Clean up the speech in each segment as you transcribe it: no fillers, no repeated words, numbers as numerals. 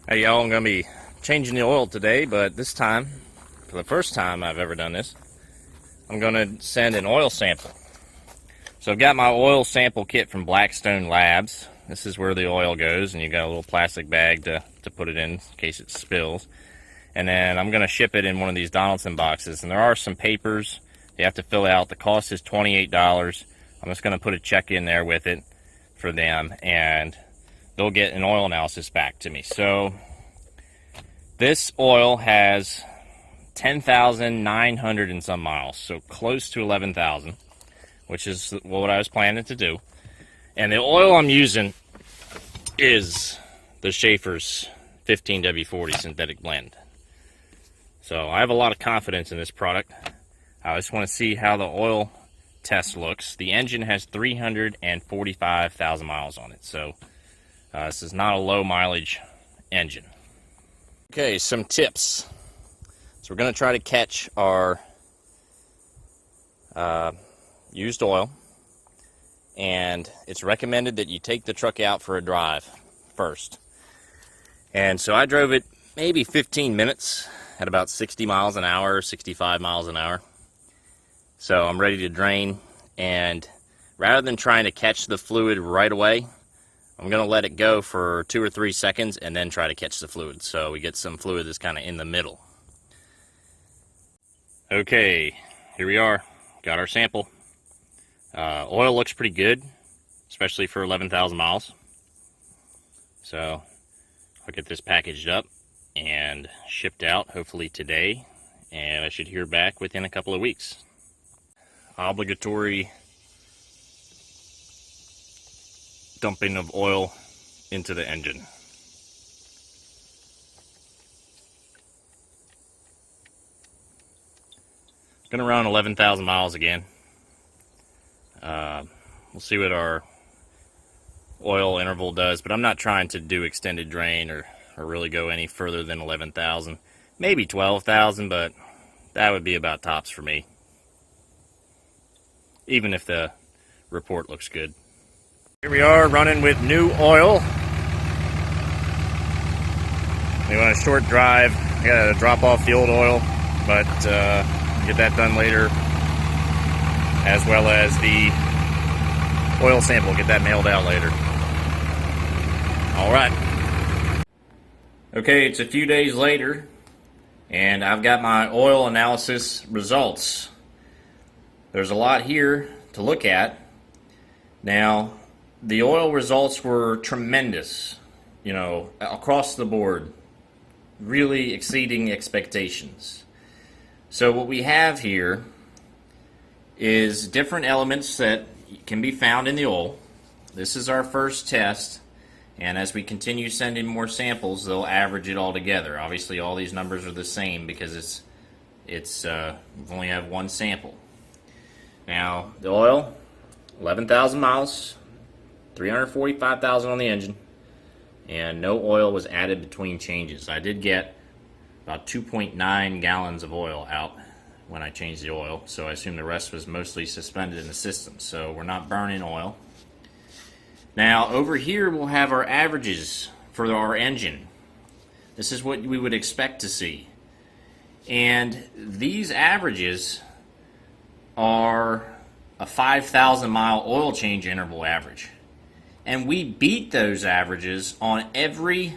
Hey y'all, I'm going to be changing the oil today, but this time, for the first time I've ever done this, I'm going to send an oil sample. So I've got my oil sample kit from Blackstone Labs. This is where the oil goes, and you got a little plastic bag to put it in case it spills. And then I'm going to ship it in one of these Donaldson boxes, and there are some papers you have to fill out. The cost is $28. I'm just going to put a check in there with it for them, and they'll get an oil analysis back to me. So this oil has 10,900 and some miles, so close to 11,000, which is what I was planning to do. And the oil I'm using is the Schaefer's 15W40 synthetic blend. So I have a lot of confidence in this product. I just want to see how the oil test looks. The engine has 345,000 miles on it, so this is not a low mileage engine. Okay, some tips. So we're going to try to catch our used oil, and it's recommended that you take the truck out for a drive first. And so I drove it maybe 15 minutes at about 60 miles an hour, 65 miles an hour. So I'm ready to drain, and rather than trying to catch the fluid right away, I'm going to let it go for 2 or 3 seconds and then try to catch the fluid, so we get some fluid that's kind of in the middle. Okay, here we are. Got our sample. Oil looks pretty good, especially for 11,000 miles. So I'll get this packaged up and shipped out hopefully today, and I should hear back within a couple of weeks. Obligatory dumping of oil into the engine. Gonna run 11,000 miles again. We'll see what our oil interval does, but I'm not trying to do extended drain or really go any further than 11,000. Maybe 12,000, but that would be about tops for me, even if the report looks good. Here we are running with new oil. We want a short drive. I gotta drop off the old oil, but get that done later, as well as the oil sample, get that mailed out later. All right. Okay, it's a few days later, and I've got my oil analysis results. There's a lot here to look at. Now, the oil results were tremendous, you know, across the board, really exceeding expectations. So what we have here is different elements that can be found in the oil. This is our first test, and as we continue sending more samples, they'll average it all together. Obviously, all these numbers are the same because we only have one sample. Now, the oil, 11,000 miles, 345,000 on the engine, and no oil was added between changes. I did get about 2.9 gallons of oil out when I changed the oil, so I assume the rest was mostly suspended in the system, so we're not burning oil. Now, over here we'll have our averages for our engine. This is what we would expect to see. And these averages are a 5,000 mile oil change interval average. And we beat those averages on every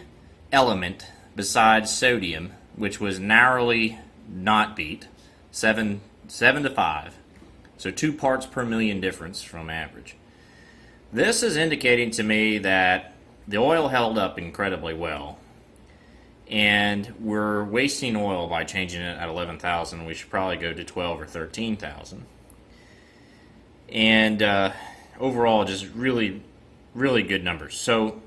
element besides sodium, which was narrowly not beat, 7 to 5. So 2 parts per million difference from average. This is indicating to me that the oil held up incredibly well, and we're wasting oil by changing it at 11,000. We should probably go to 12 or 13,000. And overall, just really, really good numbers. So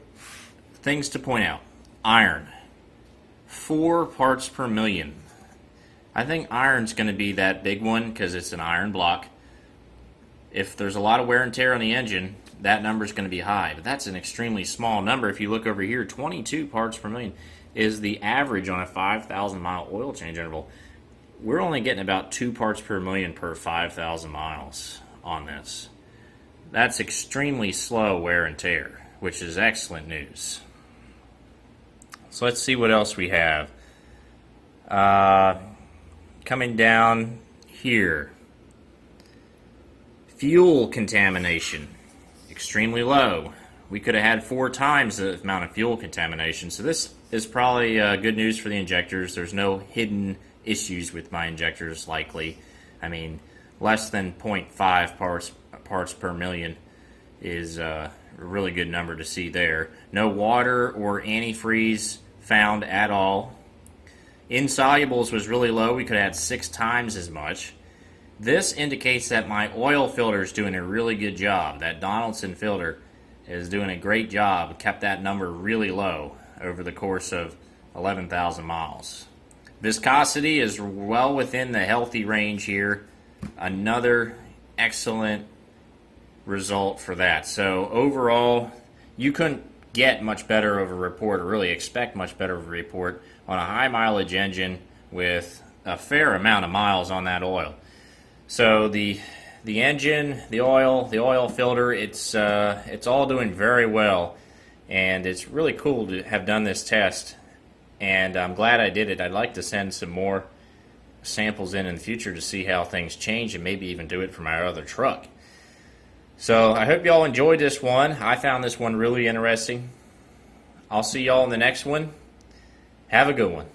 things to point out: iron, 4 parts per million. I think iron's going to be that big one because it's an iron block. If there's a lot of wear and tear on the engine, that number is going to be high, but that's an extremely small number. If you look over here, 22 parts per million is the average on a 5,000 mile oil change interval. We're only getting about 2 parts per million per 5,000 miles on this. That's extremely slow wear and tear, which is excellent news. So let's see what else we have. Coming down here, fuel contamination, extremely low. We could have had 4 times the amount of fuel contamination, so this is probably good news for the injectors. There's no hidden issues with my injectors, likely. I mean, less than 0.5 parts per million is a really good number to see there. No water or antifreeze found at all. Insolubles was really low. We could have had 6 times as much. This indicates that my oil filter is doing a really good job. That Donaldson filter is doing a great job. Kept that number really low over the course of 11,000 miles. Viscosity is well within the healthy range here. Another excellent result for that. So overall, you couldn't get much better of a report, or really expect much better of a report on a high mileage engine with a fair amount of miles on that oil. So the engine, the oil filter, it's all doing very well, and it's really cool to have done this test, and I'm glad I did it. I'd like to send some more samples in the future to see how things change, and maybe even do it for my other truck. So I hope y'all enjoyed this one. I found this one really interesting. I'll see y'all in the next one. Have a good one.